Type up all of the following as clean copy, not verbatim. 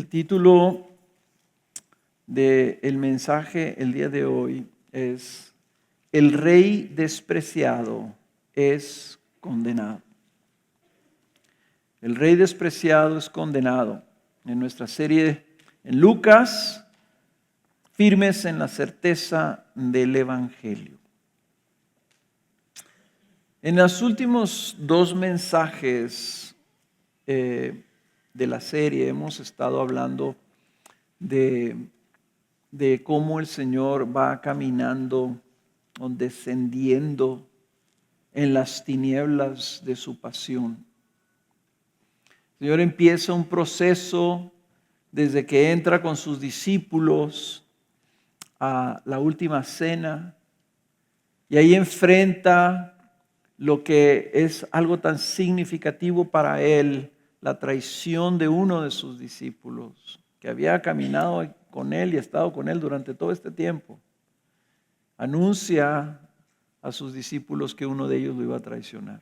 El título del mensaje el día de hoy es El rey despreciado es condenado. El rey despreciado es condenado. En nuestra serie en Lucas, firmes en la certeza del Evangelio. En los últimos dos mensajes de la serie hemos estado hablando de cómo el Señor va caminando o descendiendo en las tinieblas de su pasión. El Señor empieza un proceso desde que entra con sus discípulos a la última cena y ahí enfrenta lo que es algo tan significativo para Él, la traición de uno de sus discípulos, que había caminado con Él y estado con Él durante todo este tiempo. Anuncia a sus discípulos que uno de ellos lo iba a traicionar.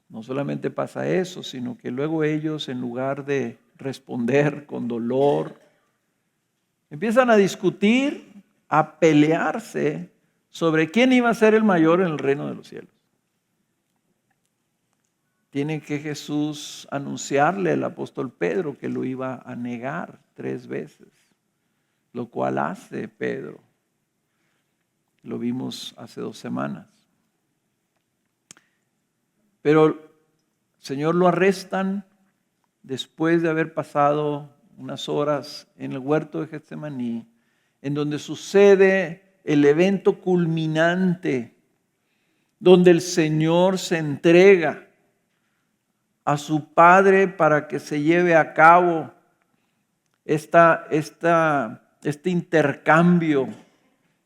No solamente pasa eso, sino que luego ellos, en lugar de responder con dolor, empiezan a discutir, a pelearse sobre quién iba a ser el mayor en el reino de los cielos. Tiene que Jesús anunciarle al apóstol Pedro que lo iba a negar 3 veces, lo cual hace Pedro. Lo vimos hace 2 semanas. Pero el Señor lo arrestan después de haber pasado unas horas en el huerto de Getsemaní, en donde sucede el evento culminante, donde el Señor se entrega a su Padre para que se lleve a cabo este intercambio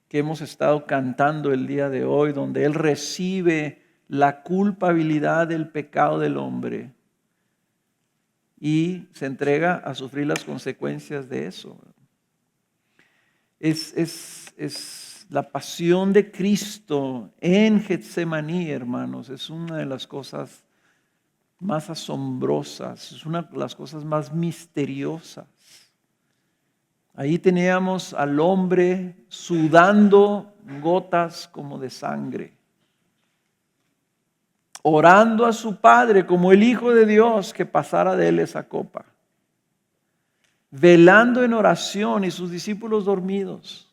que hemos estado cantando el día de hoy, donde Él recibe la culpabilidad del pecado del hombre y se entrega a sufrir las consecuencias de eso. Es la pasión de Cristo en Getsemaní, hermanos, es una de las cosas más asombrosas, es una de las cosas más misteriosas. Ahí teníamos al hombre sudando gotas como de sangre, orando a su Padre como el Hijo de Dios que pasara de él esa copa, velando en oración y sus discípulos dormidos.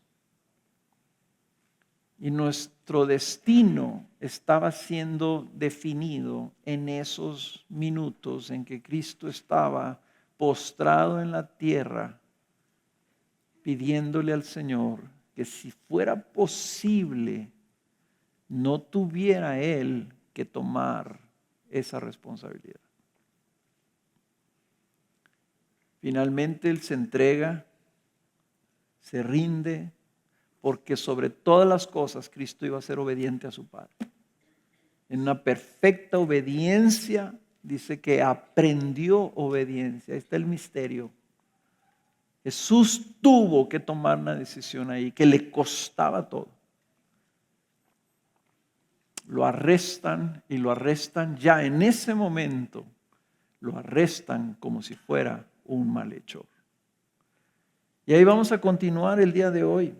Y nuestro destino estaba siendo definido en esos minutos en que Cristo estaba postrado en la tierra, pidiéndole al Señor que si fuera posible, no tuviera Él que tomar esa responsabilidad. Finalmente Él se entrega, se rinde, porque sobre todas las cosas Cristo iba a ser obediente a su Padre. En una perfecta obediencia, dice que aprendió obediencia. Ahí está el misterio. Jesús tuvo que tomar una decisión ahí que le costaba todo. Lo arrestan y lo arrestan ya en ese momento. Lo arrestan como si fuera un malhechor. Y ahí vamos a continuar el día de hoy.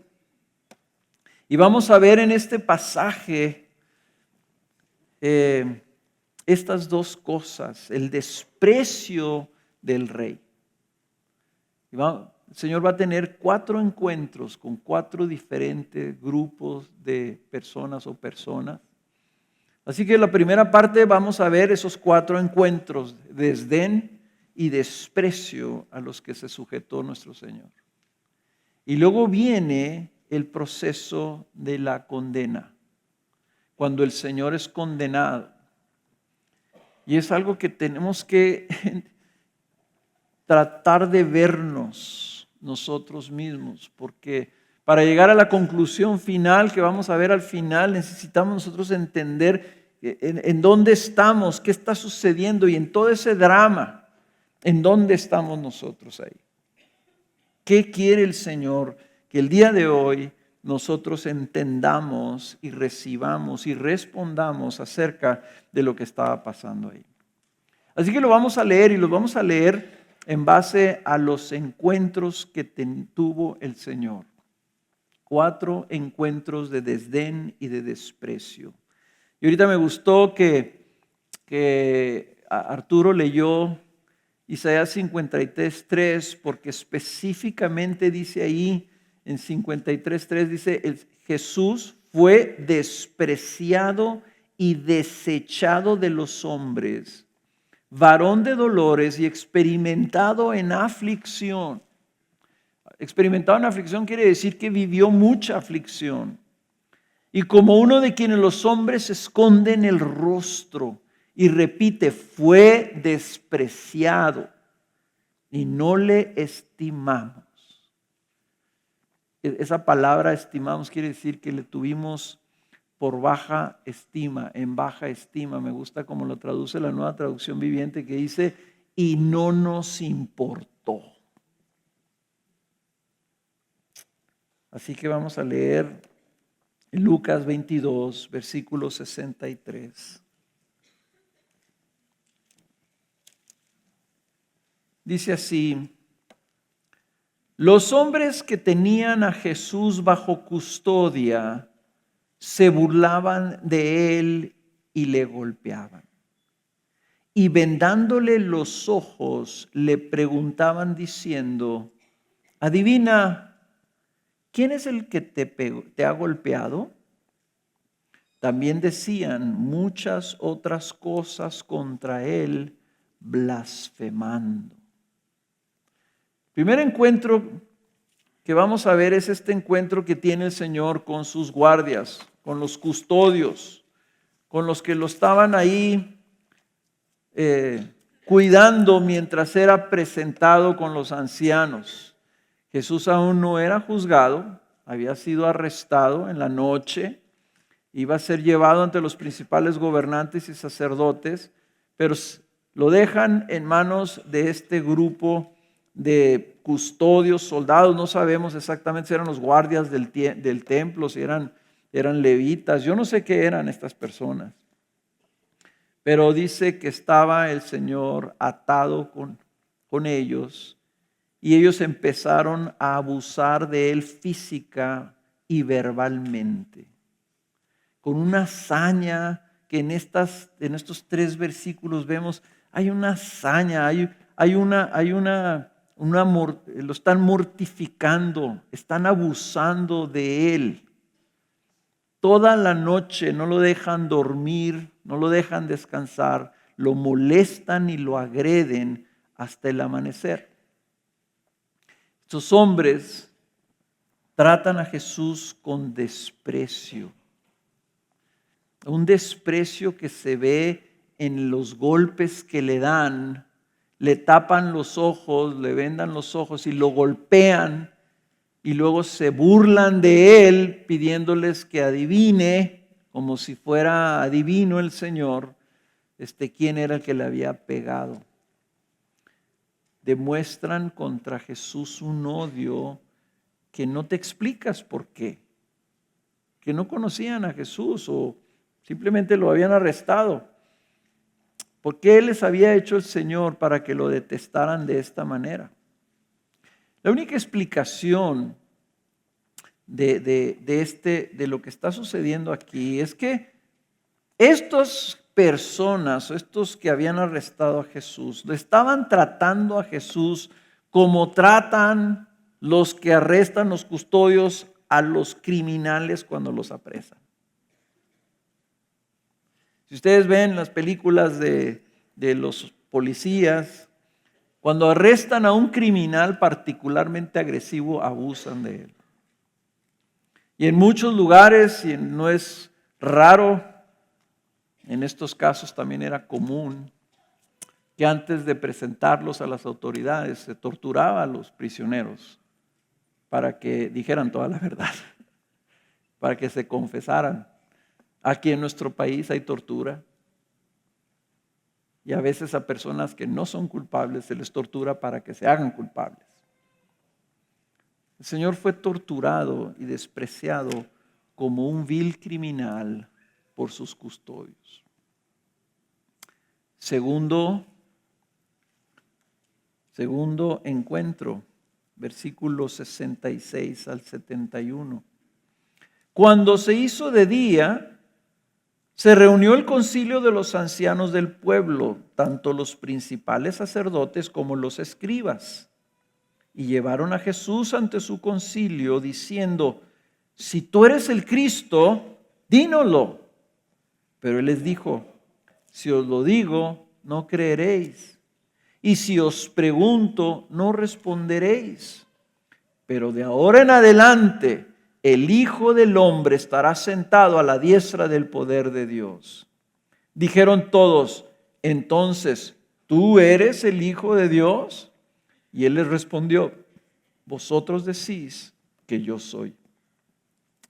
Y vamos a ver en este pasaje estas dos cosas, el desprecio del rey. El Señor va a tener 4 encuentros con 4 diferentes grupos de personas o personas. Así que la primera parte vamos a ver esos 4 encuentros, desdén y desprecio a los que se sujetó nuestro Señor. Y luego viene el proceso de la condena, cuando el Señor es condenado. Y es algo que tenemos que tratar de vernos nosotros mismos, porque para llegar a la conclusión final que vamos a ver al final, necesitamos nosotros entender en dónde estamos, qué está sucediendo y en todo ese drama, en dónde estamos nosotros ahí. ¿Qué quiere el Señor? Que el día de hoy nosotros entendamos y recibamos y respondamos acerca de lo que estaba pasando ahí. Así que lo vamos a leer y lo vamos a leer en base a los encuentros que tuvo el Señor. 4 encuentros de desdén y de desprecio. Y ahorita me gustó que Arturo leyó Isaías 53:3, porque específicamente dice ahí en 53:3, dice, Jesús fue despreciado y desechado de los hombres, varón de dolores y experimentado en aflicción. Experimentado en aflicción quiere decir que vivió mucha aflicción. Y como uno de quienes los hombres esconden el rostro, y repite, fue despreciado y no le estimamos. Esa palabra estimamos quiere decir que le tuvimos por baja estima, en baja estima. Me gusta como lo traduce la Nueva Traducción Viviente, que dice, y no nos importó. Así que vamos a leer Lucas 22, versículo 63. Dice así: los hombres que tenían a Jesús bajo custodia se burlaban de él y le golpeaban. Y vendándole los ojos le preguntaban diciendo, adivina, ¿quién es el que te ha golpeado? También decían muchas otras cosas contra él, blasfemando. Primer encuentro que vamos a ver es este encuentro que tiene el Señor con sus guardias, con los custodios, con los que lo estaban ahí cuidando mientras era presentado con los ancianos. Jesús aún no era juzgado, había sido arrestado en la noche, iba a ser llevado ante los principales gobernantes y sacerdotes, pero lo dejan en manos de este grupo de custodios, soldados. No sabemos exactamente si eran los guardias del templo, si eran levitas, yo no sé qué eran estas personas. Pero dice que estaba el Señor atado con ellos, y ellos empezaron a abusar de él física y verbalmente, con una hazaña que en estos 3 versículos vemos. Hay una hazaña, lo están mortificando, están abusando de él. Toda la noche no lo dejan dormir, no lo dejan descansar, lo molestan y lo agreden hasta el amanecer. Estos hombres tratan a Jesús con desprecio. Un desprecio que se ve en los golpes que le dan. Le tapan los ojos, le vendan los ojos y lo golpean. Y luego se burlan de él pidiéndoles que adivine, como si fuera adivino el Señor, quién era el que le había pegado. Demuestran contra Jesús un odio que no te explicas por qué. Que no conocían a Jesús o simplemente lo habían arrestado. ¿Por qué les había hecho el Señor para que lo detestaran de esta manera? La única explicación de lo que está sucediendo aquí es que estas personas, estos que habían arrestado a Jesús, le estaban tratando a Jesús como tratan los que arrestan, los custodios, a los criminales cuando los apresan. Si ustedes ven las películas de los policías, cuando arrestan a un criminal particularmente agresivo, abusan de él. Y en muchos lugares, y no es raro, en estos casos también era común, que antes de presentarlos a las autoridades se torturaba a los prisioneros para que dijeran toda la verdad, para que se confesaran. Aquí en nuestro país hay tortura. Y a veces a personas que no son culpables se les tortura para que se hagan culpables. El Señor fue torturado y despreciado como un vil criminal por sus custodios. Segundo, Segundo encuentro, versículos 66 al 71. Cuando se hizo de día, se reunió el concilio de los ancianos del pueblo, tanto los principales sacerdotes como los escribas, y llevaron a Jesús ante su concilio diciendo: si tú eres el Cristo, dínoslo. Pero él les dijo: si os lo digo, no creeréis, y si os pregunto, no responderéis. Pero de ahora en adelante, el Hijo del Hombre estará sentado a la diestra del poder de Dios. Dijeron todos: entonces, ¿tú eres el Hijo de Dios? Y él les respondió: vosotros decís que yo soy.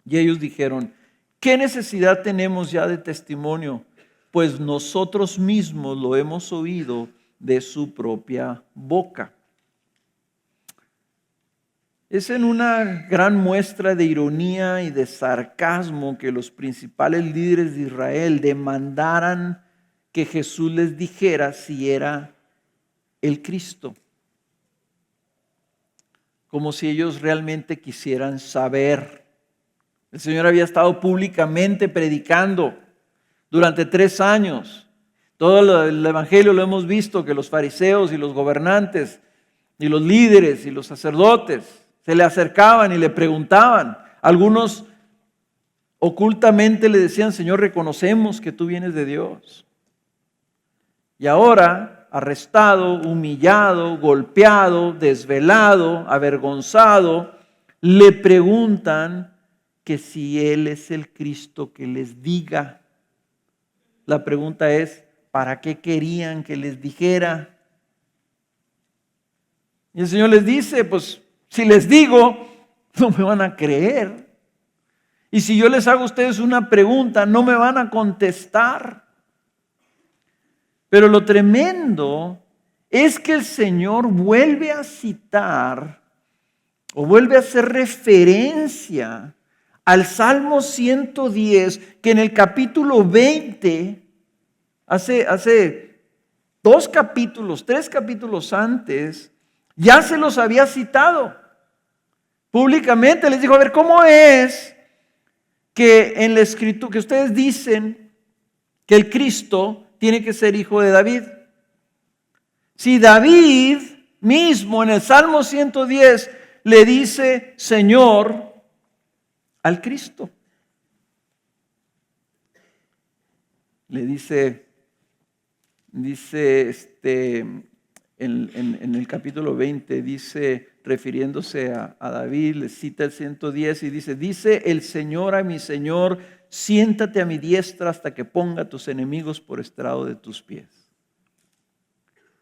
Y ellos dijeron: ¿qué necesidad tenemos ya de testimonio? Pues nosotros mismos lo hemos oído de su propia boca. Es en una gran muestra de ironía y de sarcasmo que los principales líderes de Israel demandaran que Jesús les dijera si era el Cristo. Como si ellos realmente quisieran saber. El Señor había estado públicamente predicando durante 3 años. Todo el evangelio lo hemos visto, que los fariseos y los gobernantes y los líderes y los sacerdotes se le acercaban y le preguntaban. Algunos ocultamente le decían: Señor, reconocemos que tú vienes de Dios. Y ahora, arrestado, humillado, golpeado, desvelado, avergonzado, le preguntan que si Él es el Cristo, que les diga. La pregunta es: ¿para qué querían que les dijera? Y el Señor les dice: pues si les digo, no me van a creer. Y si yo les hago a ustedes una pregunta, no me van a contestar. Pero lo tremendo es que el Señor vuelve a citar o vuelve a hacer referencia al Salmo 110, que en el capítulo 20, hace 2 capítulos, 3 capítulos antes, ya se los había citado. Públicamente les dijo: a ver, ¿cómo es que en la escritura, que ustedes dicen que el Cristo tiene que ser hijo de David? Si David mismo en el Salmo 110 le dice Señor al Cristo. Le dice en el capítulo 20, dice, refiriéndose a David, le cita el 110 y dice el Señor a mi Señor: siéntate a mi diestra hasta que ponga a tus enemigos por estrado de tus pies.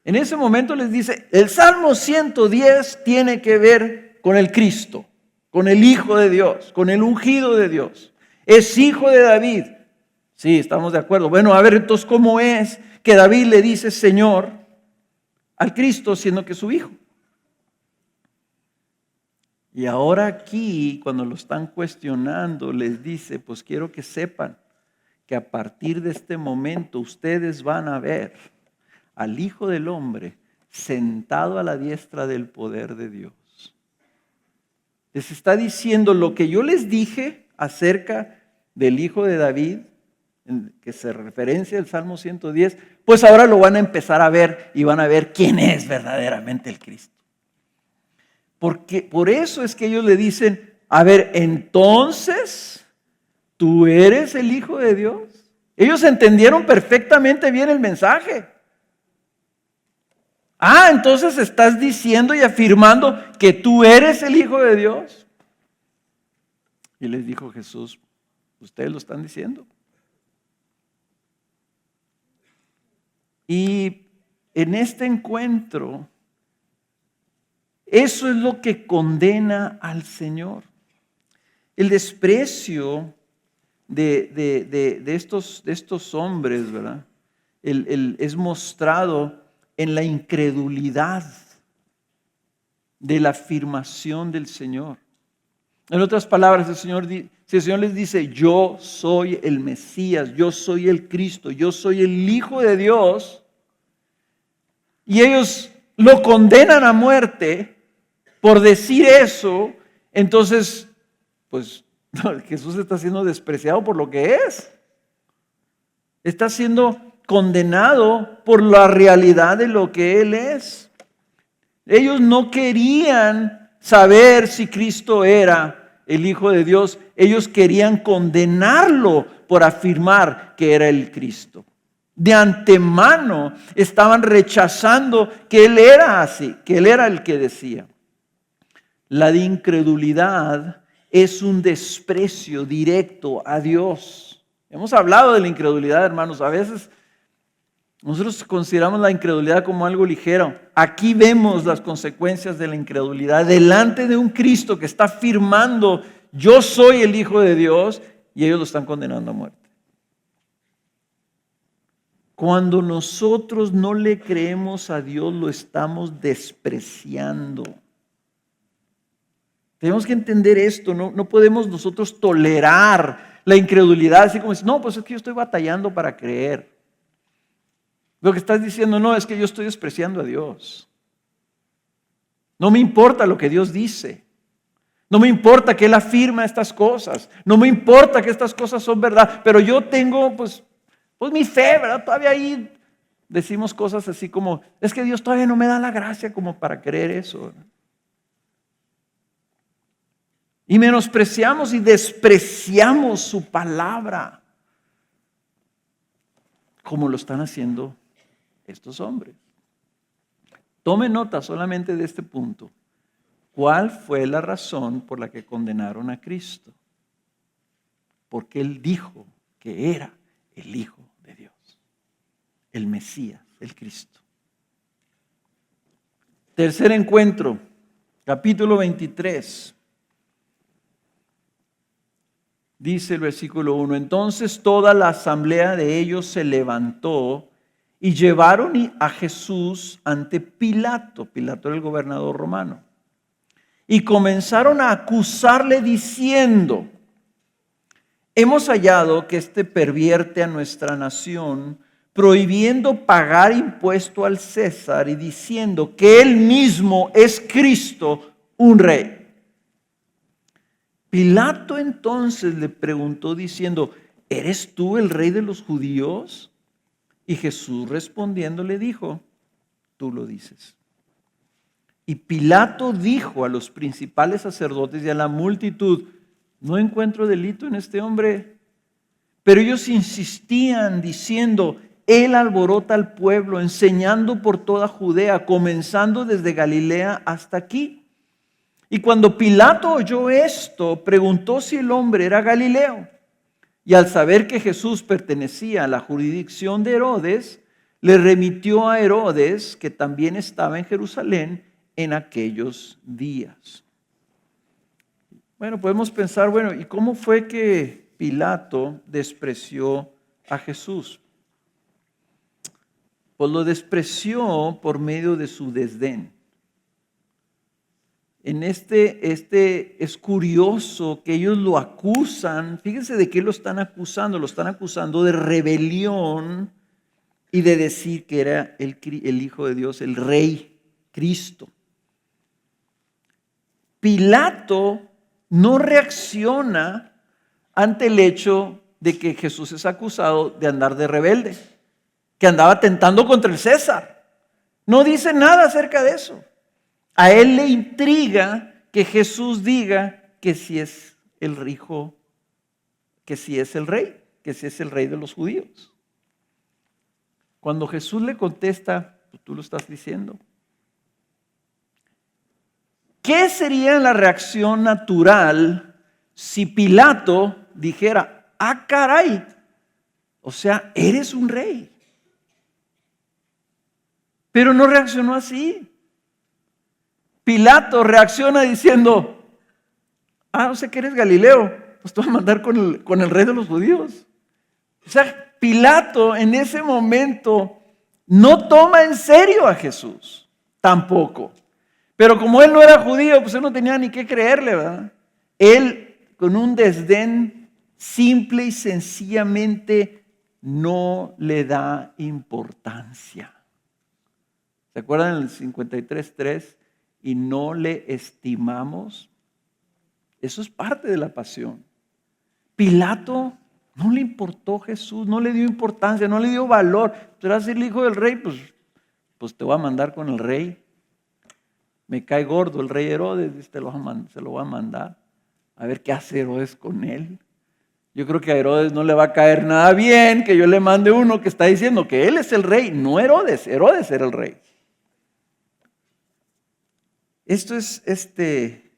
En ese momento les dice, el Salmo 110 tiene que ver con el Cristo, con el Hijo de Dios, con el ungido de Dios. Es hijo de David. Sí, estamos de acuerdo. Bueno, a ver, entonces, ¿cómo es que David le dice Señor al Cristo siendo que es su hijo? Y ahora aquí, cuando lo están cuestionando, les dice: pues quiero que sepan que a partir de este momento ustedes van a ver al Hijo del Hombre sentado a la diestra del poder de Dios. Les está diciendo lo que yo les dije acerca del Hijo de David, que se referencia al Salmo 110, pues ahora lo van a empezar a ver y van a ver quién es verdaderamente el Cristo. Porque por eso es que ellos le dicen: a ver, entonces, ¿tú eres el Hijo de Dios? Ellos entendieron perfectamente bien el mensaje. Entonces estás diciendo y afirmando que tú eres el Hijo de Dios. Y les dijo Jesús: ustedes lo están diciendo. Y en este encuentro, eso es lo que condena al Señor. El desprecio de estos hombres, ¿verdad? Es mostrado en la incredulidad de la afirmación del Señor. En otras palabras, el Señor les dice: yo soy el Mesías, yo soy el Cristo, yo soy el Hijo de Dios. Y ellos lo condenan a muerte por decir eso, entonces, pues Jesús está siendo despreciado por lo que es. Está siendo condenado por la realidad de lo que Él es. Ellos no querían saber si Cristo era el Hijo de Dios. Ellos querían condenarlo por afirmar que era el Cristo. De antemano estaban rechazando que Él era así, que Él era el que decía. La de incredulidad es un desprecio directo a Dios. Hemos hablado de la incredulidad, hermanos. A veces nosotros consideramos la incredulidad como algo ligero. Aquí vemos las consecuencias de la incredulidad delante de un Cristo que está afirmando: yo soy el Hijo de Dios, y ellos lo están condenando a muerte. Cuando nosotros no le creemos a Dios, lo estamos despreciando. Tenemos que entender esto. No podemos nosotros tolerar la incredulidad, así como decir: no, pues es que yo estoy batallando para creer. Lo que estás diciendo: no, es que yo estoy despreciando a Dios. No me importa lo que Dios dice. No me importa que Él afirma estas cosas. No me importa que estas cosas son verdad. Pero yo tengo pues mi fe, ¿verdad? Todavía ahí decimos cosas así como: es que Dios todavía no me da la gracia como para creer eso, ¿verdad? Y menospreciamos y despreciamos su palabra, como lo están haciendo estos hombres. Tome nota solamente de este punto. ¿Cuál fue la razón por la que condenaron a Cristo? Porque Él dijo que era el Hijo de Dios, el Mesías, el Cristo. Tercer encuentro, capítulo 23. Dice el versículo 1: entonces toda la asamblea de ellos se levantó y llevaron a Jesús ante Pilato. Pilato era el gobernador romano. Y comenzaron a acusarle diciendo: hemos hallado que éste pervierte a nuestra nación, prohibiendo pagar impuesto al César y diciendo que él mismo es Cristo, un rey. Pilato entonces le preguntó diciendo: ¿eres tú el rey de los judíos? Y Jesús respondiendo le dijo: tú lo dices. Y Pilato dijo a los principales sacerdotes y a la multitud: no encuentro delito en este hombre. Pero ellos insistían diciendo: él alborota al pueblo, enseñando por toda Judea, comenzando desde Galilea hasta aquí. Y cuando Pilato oyó esto, preguntó si el hombre era Galileo. Y al saber que Jesús pertenecía a la jurisdicción de Herodes, le remitió a Herodes, que también estaba en Jerusalén en aquellos días. Bueno, podemos pensar, ¿y cómo fue que Pilato despreció a Jesús? Pues lo despreció por medio de su desdén. En este es curioso que ellos lo acusan. Fíjense de qué lo están acusando. Lo están acusando de rebelión y de decir que era el Hijo de Dios, el Rey, Cristo. Pilato no reacciona ante el hecho de que Jesús es acusado de andar de rebelde, que andaba atentando contra el César. No dice nada acerca de eso. A él le intriga que Jesús diga que si es el hijo, que si es el rey, que si es el rey de los judíos. Cuando Jesús le contesta: pues tú lo estás diciendo. ¿Qué sería la reacción natural si Pilato dijera: ah, caray, o sea, eres un rey? Pero no reaccionó así. Pilato reacciona diciendo: no sé que eres Galileo, pues te voy a mandar con el rey de los judíos. O sea, Pilato en ese momento no toma en serio a Jesús, tampoco. Pero como él no era judío, pues él no tenía ni qué creerle, ¿verdad? Él, con un desdén simple y sencillamente, no le da importancia. ¿Se acuerdan en el 53:3? Y no le estimamos. Eso es parte de la pasión. Pilato no le importó Jesús, no le dio importancia, no le dio valor. Tú eras el hijo del rey, pues te voy a mandar con el rey. Me cae gordo el rey Herodes, se lo va a mandar. A ver qué hace Herodes con él. Yo creo que a Herodes no le va a caer nada bien que yo le mande uno que está diciendo que él es el rey, no Herodes. Herodes era el rey. Esto es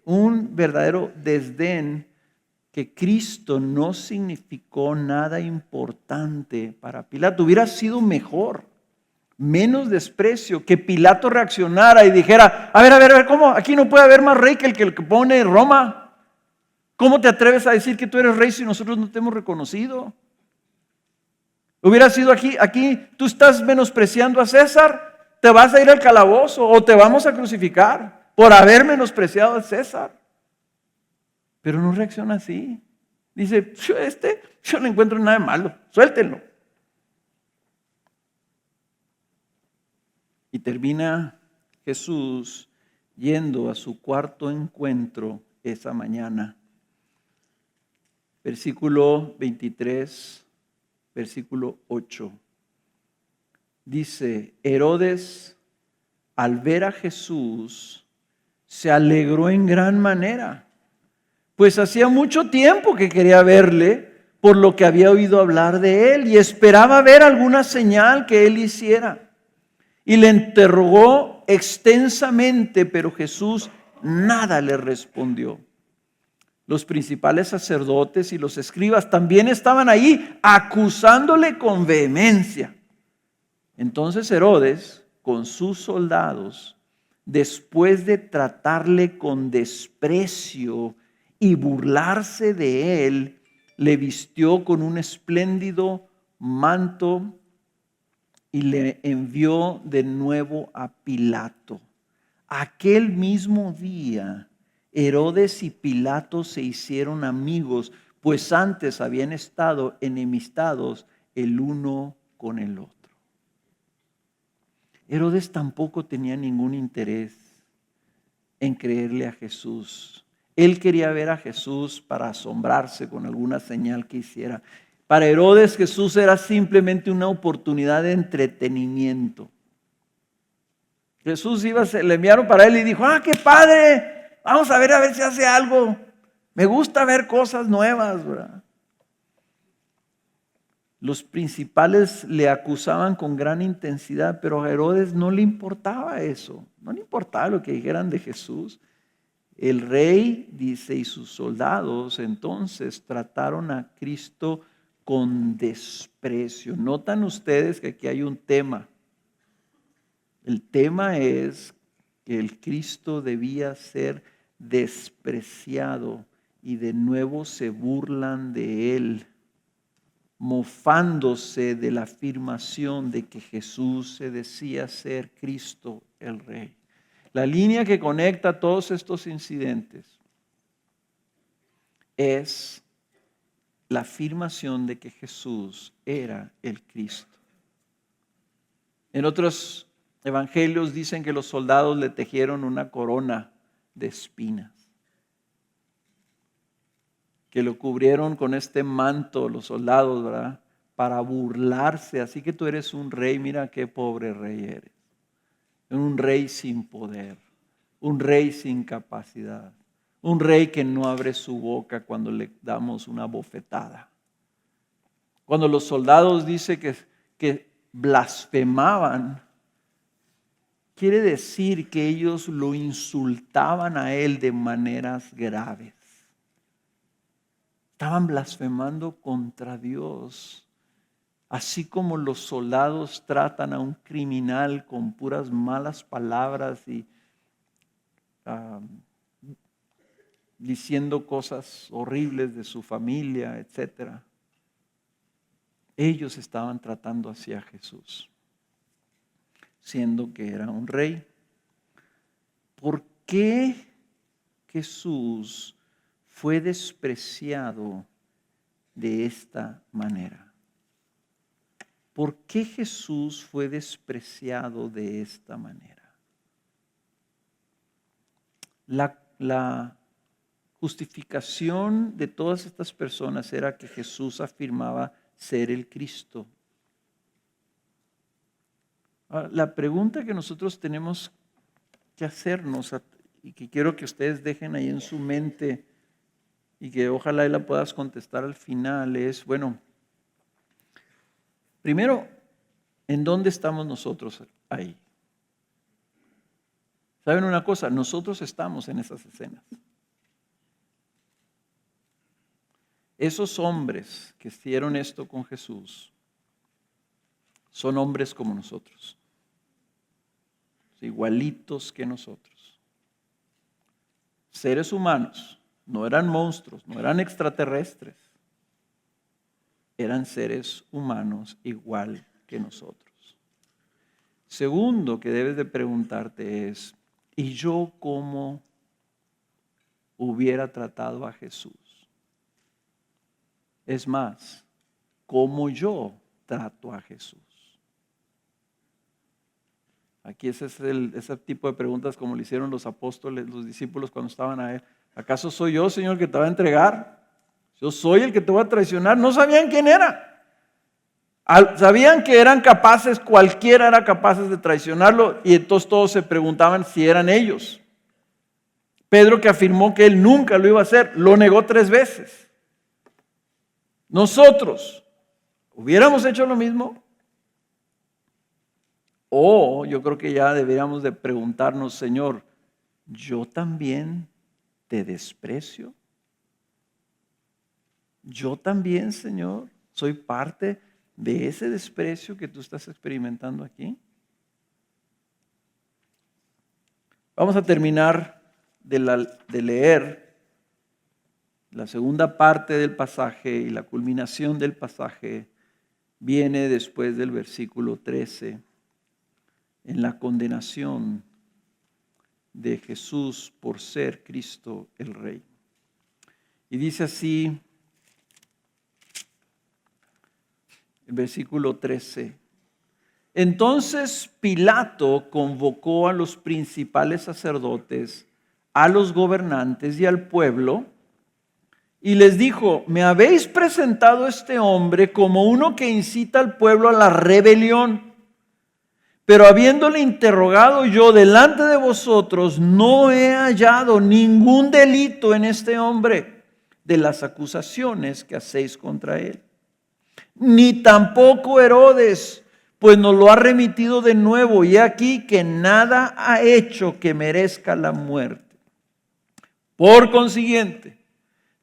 un verdadero desdén, que Cristo no significó nada importante para Pilato. Hubiera sido mejor, menos desprecio, que Pilato reaccionara y dijera: a ver, ¿cómo? Aquí no puede haber más rey que el que pone Roma. ¿Cómo te atreves a decir que tú eres rey si nosotros no te hemos reconocido? Hubiera sido aquí tú estás menospreciando a César, te vas a ir al calabozo o te vamos a crucificar por haber menospreciado a César. Pero no reacciona así. Dice: yo no encuentro nada de malo, suéltenlo. Y termina Jesús yendo a su cuarto encuentro esa mañana. Versículo 23, versículo 8. Dice: Herodes, al ver a Jesús, se alegró en gran manera, pues hacía mucho tiempo que quería verle, por lo que había oído hablar de él, y esperaba ver alguna señal que él hiciera. Y le interrogó extensamente, pero Jesús nada le respondió. Los principales sacerdotes y los escribas también estaban ahí, acusándole con vehemencia. Entonces Herodes, con sus soldados, después de tratarle con desprecio y burlarse de él, le vistió con un espléndido manto y le envió de nuevo a Pilato. Aquel mismo día, Herodes y Pilato se hicieron amigos, pues antes habían estado enemistados el uno con el otro. Herodes tampoco tenía ningún interés en creerle a Jesús. Él quería ver a Jesús para asombrarse con alguna señal que hiciera. Para Herodes, Jesús era simplemente una oportunidad de entretenimiento. Jesús le enviaron para él y dijo: qué padre, vamos a ver si hace algo. Me gusta ver cosas nuevas, ¿verdad? Los principales le acusaban con gran intensidad, pero a Herodes no le importaba eso. No le importaba lo que dijeran de Jesús. El rey, dice, y sus soldados entonces trataron a Cristo con desprecio. Notan ustedes que aquí hay un tema. El tema es que el Cristo debía ser despreciado, y de nuevo se burlan de él, mofándose de la afirmación de que Jesús se decía ser Cristo el Rey. La línea que conecta todos estos incidentes es la afirmación de que Jesús era el Cristo. En otros evangelios dicen que los soldados le tejieron una corona de espinas, que lo cubrieron con este manto los soldados, ¿verdad? Para burlarse. Así que tú eres un rey, mira qué pobre rey eres. Un rey sin poder, un rey sin capacidad, un rey que no abre su boca cuando le damos una bofetada. Cuando los soldados dicen que blasfemaban, quiere decir que ellos lo insultaban a él de maneras graves. Estaban blasfemando contra Dios. Así como los soldados tratan a un criminal con puras malas palabras y diciendo cosas horribles de su familia, etc. Ellos estaban tratando así a Jesús, siendo que era un rey. ¿Por qué Jesús fue despreciado de esta manera? ¿por qué Jesús fue despreciado de esta manera? La justificación de todas estas personas era que Jesús afirmaba ser el Cristo. Ahora, la pregunta que nosotros tenemos que hacernos y que quiero que ustedes dejen ahí en su mente y que ojalá la puedas contestar al final es, bueno, primero, ¿en dónde estamos nosotros ahí? ¿Saben una cosa? Nosotros estamos en esas escenas. Esos hombres que hicieron esto con Jesús son hombres como nosotros, igualitos que nosotros. Seres humanos, no eran monstruos, no eran extraterrestres, eran seres humanos igual que nosotros. Segundo que debes de preguntarte es, ¿y yo cómo hubiera tratado a Jesús? Es más, ¿cómo yo trato a Jesús? Aquí ese tipo de preguntas como le hicieron los apóstoles, los discípulos cuando estaban a él. ¿Acaso soy yo, Señor, que te va a entregar? Yo soy el que te va a traicionar. No sabían quién era. Sabían que eran capaces, cualquiera era capaces de traicionarlo y entonces todos se preguntaban si eran ellos. Pedro, que afirmó que él nunca lo iba a hacer, lo negó 3 veces. Nosotros, ¿hubiéramos hecho lo mismo? O yo creo que ya deberíamos de preguntarnos, Señor, ¿yo también te desprecio? ¿Yo también, Señor, soy parte de ese desprecio que tú estás experimentando aquí? Vamos a terminar de leer la segunda parte del pasaje y la culminación del pasaje viene después del versículo 13, en la condenación de Jesús por ser Cristo el Rey. Y dice así, el versículo 13. Entonces Pilato convocó a los principales sacerdotes, a los gobernantes y al pueblo, y les dijo, me habéis presentado a este hombre como uno que incita al pueblo a la rebelión. Pero habiéndole interrogado yo delante de vosotros, no he hallado ningún delito en este hombre de las acusaciones que hacéis contra él. Ni tampoco Herodes, pues nos lo ha remitido de nuevo, y aquí que nada ha hecho que merezca la muerte. Por consiguiente,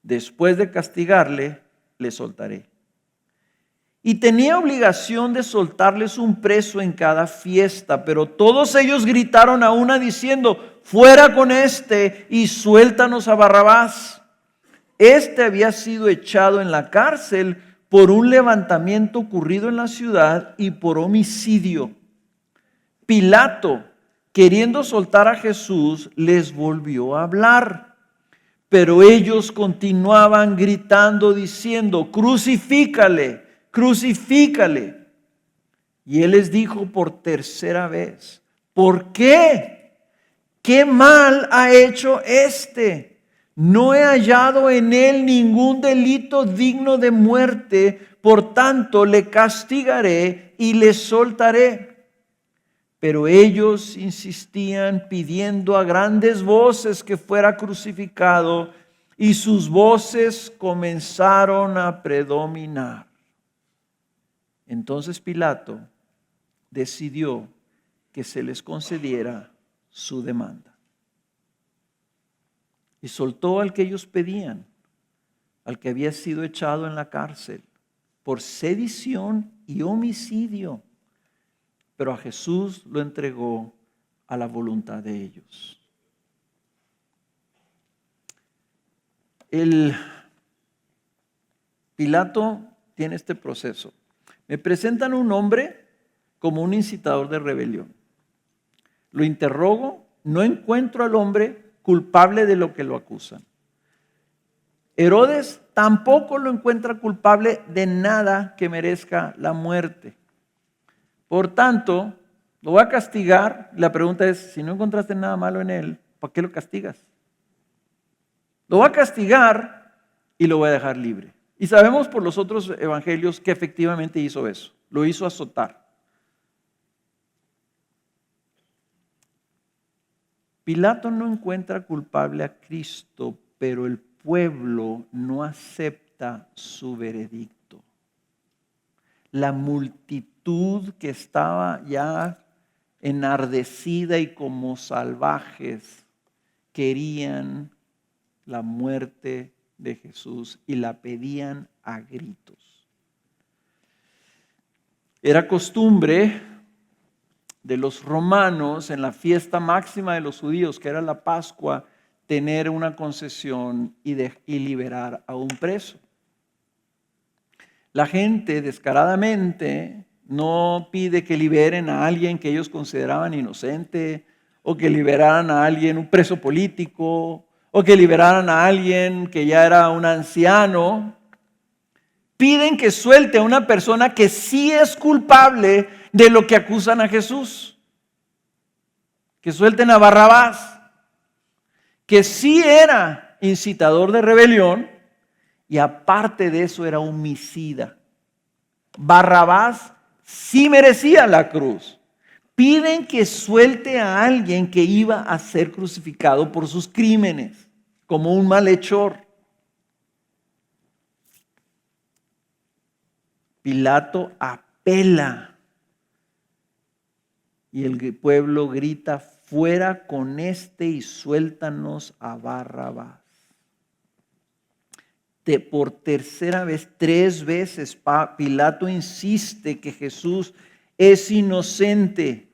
después de castigarle, le soltaré. Y tenía obligación de soltarles un preso en cada fiesta, pero todos ellos gritaron a una diciendo, fuera con este y suéltanos a Barrabás. Este había sido echado en la cárcel por un levantamiento ocurrido en la ciudad y por homicidio. Pilato, queriendo soltar a Jesús, les volvió a hablar. Pero ellos continuaban gritando diciendo, crucifícale, crucifícale. Y él les dijo por tercera vez, ¿por qué? ¿Qué mal ha hecho este? No he hallado en él ningún delito digno de muerte, por tanto le castigaré y le soltaré. Pero ellos insistían pidiendo a grandes voces que fuera crucificado, y sus voces comenzaron a predominar. Entonces Pilato decidió que se les concediera su demanda. Y soltó al que ellos pedían, al que había sido echado en la cárcel por sedición y homicidio. Pero a Jesús lo entregó a la voluntad de ellos. El Pilato tiene este proceso. Me presentan un hombre como un incitador de rebelión. Lo interrogo, no encuentro al hombre culpable de lo que lo acusan. Herodes tampoco lo encuentra culpable de nada que merezca la muerte. Por tanto, lo voy a castigar. La pregunta es, si no encontraste nada malo en él, ¿para qué lo castigas? Lo voy a castigar y lo voy a dejar libre. Y sabemos por los otros evangelios que efectivamente hizo eso. Lo hizo azotar. Pilato no encuentra culpable a Cristo, pero el pueblo no acepta su veredicto. La multitud que estaba ya enardecida y como salvajes querían la muerte de Jesús y la pedían a gritos. Era costumbre de los romanos en la fiesta máxima de los judíos, que era la Pascua, tener una concesión y liberar a un preso. La gente descaradamente no pide que liberen a alguien que ellos consideraban inocente, o que liberaran a alguien, un preso político, o que liberaran a alguien que ya era un anciano. Piden que suelte a una persona que sí es culpable de lo que acusan a Jesús. Que suelten a Barrabás, que sí era incitador de rebelión y aparte de eso era homicida. Barrabás sí merecía la cruz. Piden que suelte a alguien que iba a ser crucificado por sus crímenes, como un malhechor. Pilato apela y el pueblo grita: fuera con este y suéltanos a Barrabás. Por tercera vez, 3 veces, Pilato insiste que Jesús es inocente.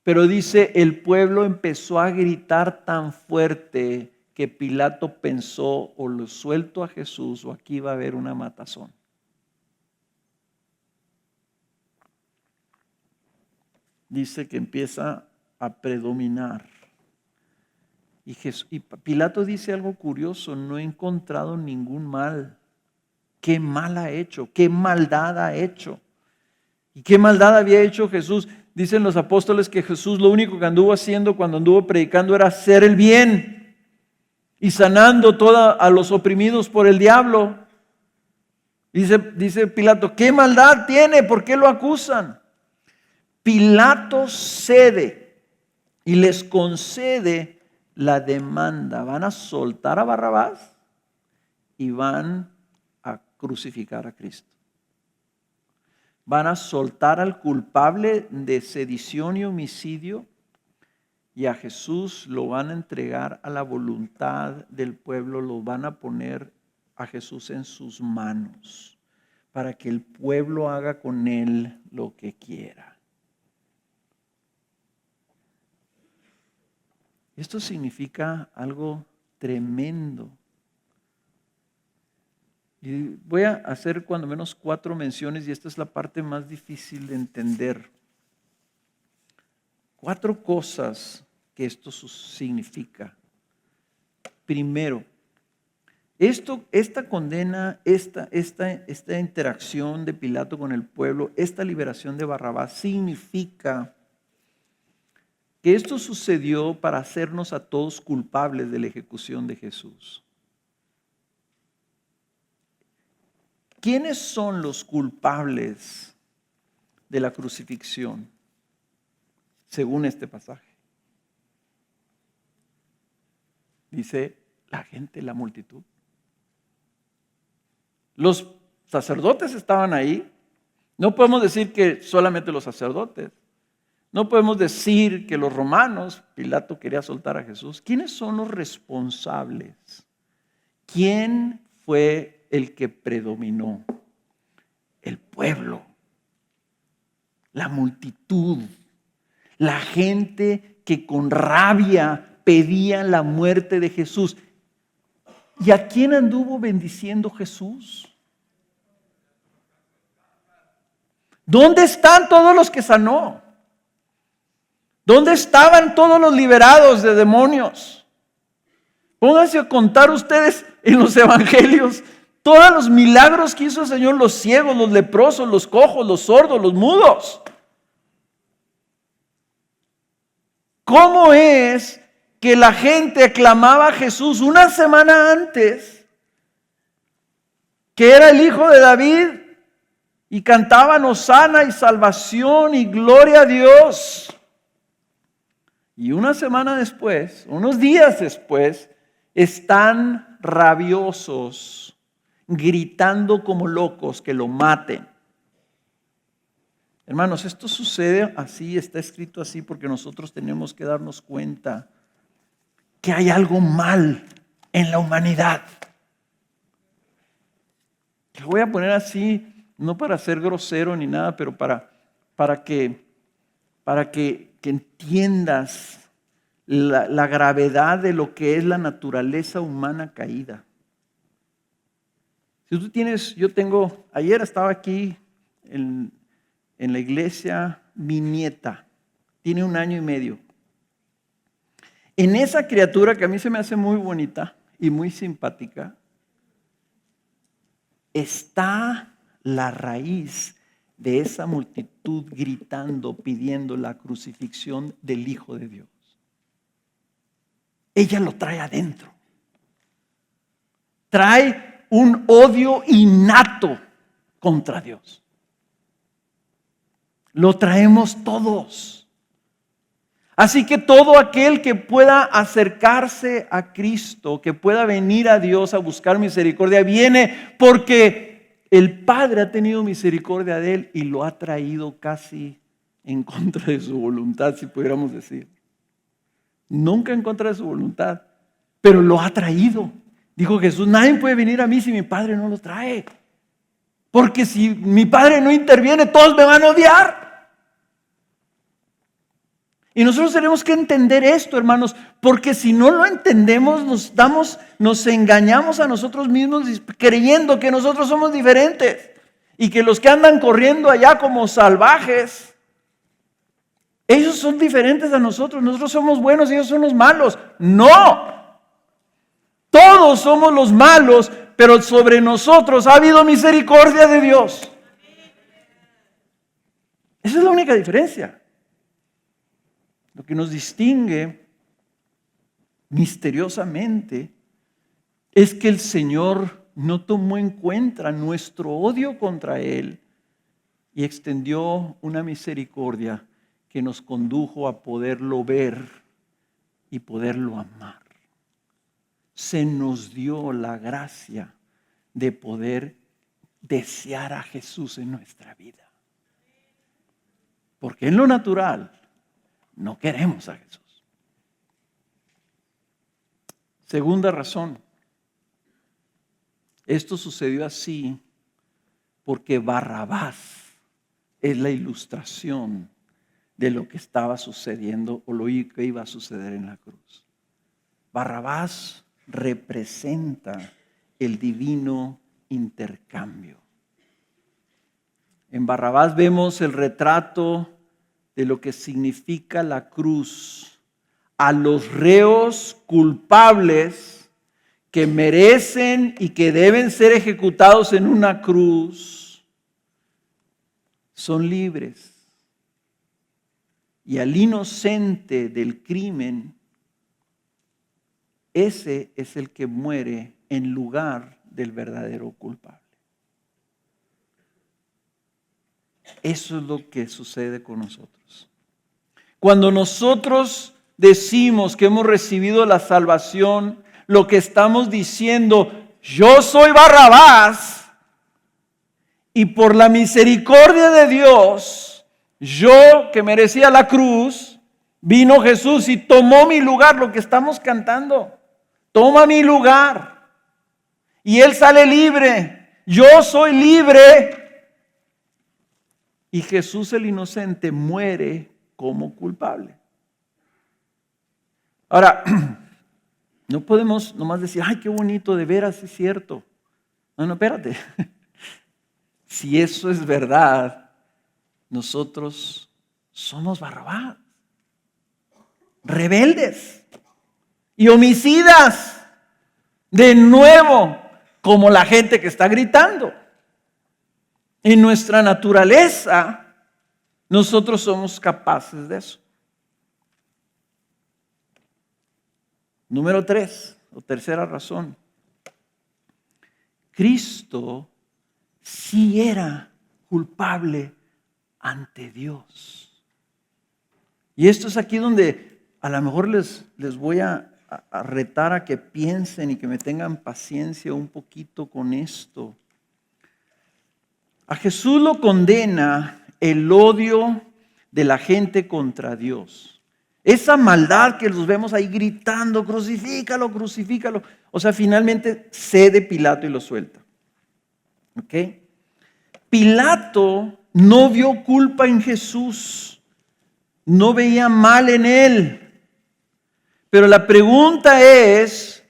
Pero dice, el pueblo empezó a gritar tan fuerte que Pilato pensó, o lo suelto a Jesús o aquí va a haber una matazón. Dice que empieza a predominar. Y Pilato dice algo curioso: no he encontrado ningún mal. ¿Qué mal ha hecho? ¿Qué maldad ha hecho? ¿Y qué maldad había hecho Jesús? Dicen los apóstoles que Jesús lo único que anduvo haciendo cuando anduvo predicando era hacer el bien y sanando a los oprimidos por el diablo. Dice Pilato, ¿qué maldad tiene? ¿Por qué lo acusan? Pilato cede y les concede la demanda. Van a soltar a Barrabás y van a crucificar a Cristo. Van a soltar al culpable de sedición y homicidio y a Jesús lo van a entregar a la voluntad del pueblo. Lo van a poner a Jesús en sus manos para que el pueblo haga con él lo que quiera. Esto significa algo tremendo. Y voy a hacer cuando menos 4 menciones, y esta es la parte más difícil de entender. 4 cosas que esto significa. Primero, esta condena, esta interacción de Pilato con el pueblo, esta liberación de Barrabás, significa que esto sucedió para hacernos a todos culpables de la ejecución de Jesús. ¿Quiénes son los culpables de la crucifixión, según este pasaje? Dice la gente, la multitud. Los sacerdotes estaban ahí. No podemos decir que solamente los sacerdotes. No podemos decir que los romanos, Pilato quería soltar a Jesús. ¿Quiénes son los responsables? ¿Quién fue el que predominó? El pueblo, la multitud, la gente que con rabia pedía la muerte de Jesús. ¿Y a quién anduvo bendiciendo Jesús? ¿Dónde están todos los que sanó? ¿Dónde estaban todos los liberados de demonios? Pónganse a contar ustedes en los evangelios todos los milagros que hizo el Señor, los ciegos, los leprosos, los cojos, los sordos, los mudos. cómo es que la gente aclamaba a Jesús una semana antes, que era el Hijo de David, y cantaban hosana y salvación y gloria a Dios. Y una semana después, unos días después, están rabiosos, gritando como locos que lo maten. Hermanos, esto sucede así, está escrito así, porque nosotros tenemos que darnos cuenta que hay algo mal en la humanidad. Lo voy a poner así, no para ser grosero ni nada, pero para que entiendas la gravedad de lo que es la naturaleza humana caída. Si tú tienes, ayer estaba aquí en la iglesia, mi nieta, tiene 1 año y medio. En esa criatura que a mí se me hace muy bonita y muy simpática, está la raíz de esa multitud gritando, pidiendo la crucifixión del Hijo de Dios. Ella lo trae adentro. Trae un odio innato contra Dios. Lo traemos todos. Así que todo aquel que pueda acercarse a Cristo, que pueda venir a Dios a buscar misericordia, viene porque el Padre ha tenido misericordia de él y lo ha traído casi en contra de su voluntad, si pudiéramos decir. Nunca en contra de su voluntad, pero lo ha traído. Dijo Jesús, nadie puede venir a mí si mi Padre no lo trae. Porque si mi Padre no interviene, todos me van a odiar. Y nosotros tenemos que entender esto, hermanos, porque si no lo entendemos, nos engañamos a nosotros mismos creyendo que nosotros somos diferentes y que los que andan corriendo allá como salvajes, ellos son diferentes a nosotros somos buenos y ellos son los malos. No, todos somos los malos, pero sobre nosotros ha habido misericordia de Dios. Esa es la única diferencia. Lo que nos distingue misteriosamente es que el Señor no tomó en cuenta nuestro odio contra Él y extendió una misericordia que nos condujo a poderlo ver y poderlo amar. Se nos dio la gracia de poder desear a Jesús en nuestra vida. Porque en lo natural no queremos a Jesús. Segunda razón. Esto sucedió así porque Barrabás es la ilustración de lo que estaba sucediendo o lo que iba a suceder en la cruz. Barrabás representa el divino intercambio. En Barrabás vemos el retrato de lo que significa la cruz. A los reos culpables que merecen y que deben ser ejecutados en una cruz, son libres. Y al inocente del crimen, ese es el que muere en lugar del verdadero culpable. Eso es lo que sucede con nosotros. Cuando nosotros decimos que hemos recibido la salvación, lo que estamos diciendo, yo soy Barrabás y por la misericordia de Dios, yo que merecía la cruz, vino Jesús y tomó mi lugar, lo que estamos cantando. Toma mi lugar y Él sale libre. Yo soy libre. Y Jesús el inocente muere como culpable. Ahora, no podemos nomás decir, ay, qué bonito, de veras es cierto. No, espérate. Si eso es verdad, nosotros somos Barrabás, rebeldes y homicidas, de nuevo, como la gente que está gritando. En nuestra naturaleza, nosotros somos capaces de eso. Número 3, o tercera razón. Cristo sí era culpable ante Dios. Y esto es aquí donde a lo mejor les voy a retar a que piensen y que me tengan paciencia un poquito con esto. A Jesús lo condena el odio de la gente contra Dios. Esa maldad que los vemos ahí gritando, crucifícalo, crucifícalo. O sea, finalmente cede Pilato y lo suelta. ¿Ok? Pilato no vio culpa en Jesús, no veía mal en él. Pero la pregunta es,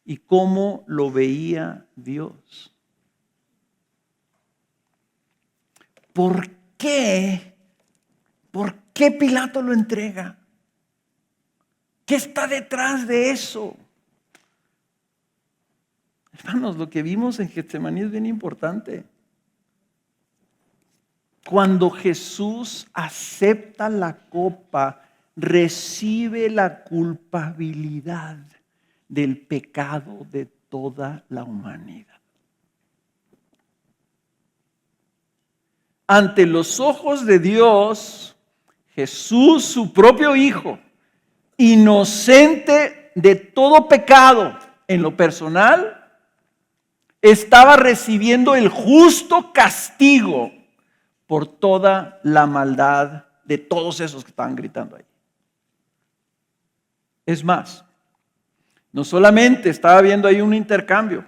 ¿y cómo lo veía Dios? ¿Por qué? ¿Por qué Pilato lo entrega? ¿Qué está detrás de eso? Hermanos, lo que vimos en Getsemaní es bien importante. Cuando Jesús acepta la copa, recibe la culpabilidad del pecado de toda la humanidad. Ante los ojos de Dios, Jesús, su propio Hijo, inocente de todo pecado en lo personal, estaba recibiendo el justo castigo por toda la maldad de todos esos que estaban gritando ahí. Es más, no solamente estaba viendo ahí un intercambio,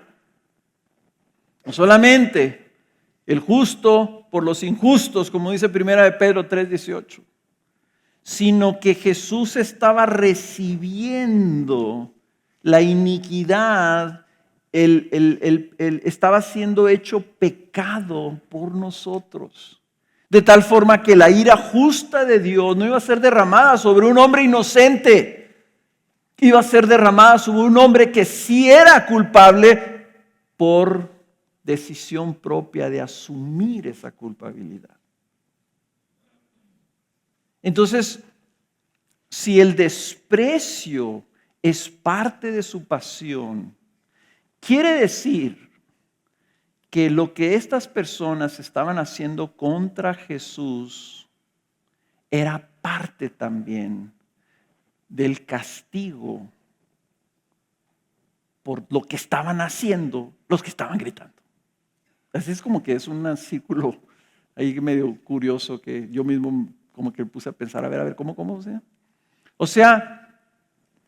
no solamente el justo por los injustos, como dice 1 de Pedro 3:18, sino que Jesús estaba recibiendo la iniquidad, estaba siendo hecho pecado por nosotros. De tal forma que la ira justa de Dios no iba a ser derramada sobre un hombre inocente, iba a ser derramada sobre un hombre que sí era culpable por decisión propia de asumir esa culpabilidad. Entonces, si el desprecio es parte de su pasión, quiere decir que lo que estas personas estaban haciendo contra Jesús era parte también del castigo por lo que estaban haciendo los que estaban gritando. Así es como que es un círculo ahí medio curioso que yo mismo como que me puse a pensar, a ver, ¿cómo sea? O sea,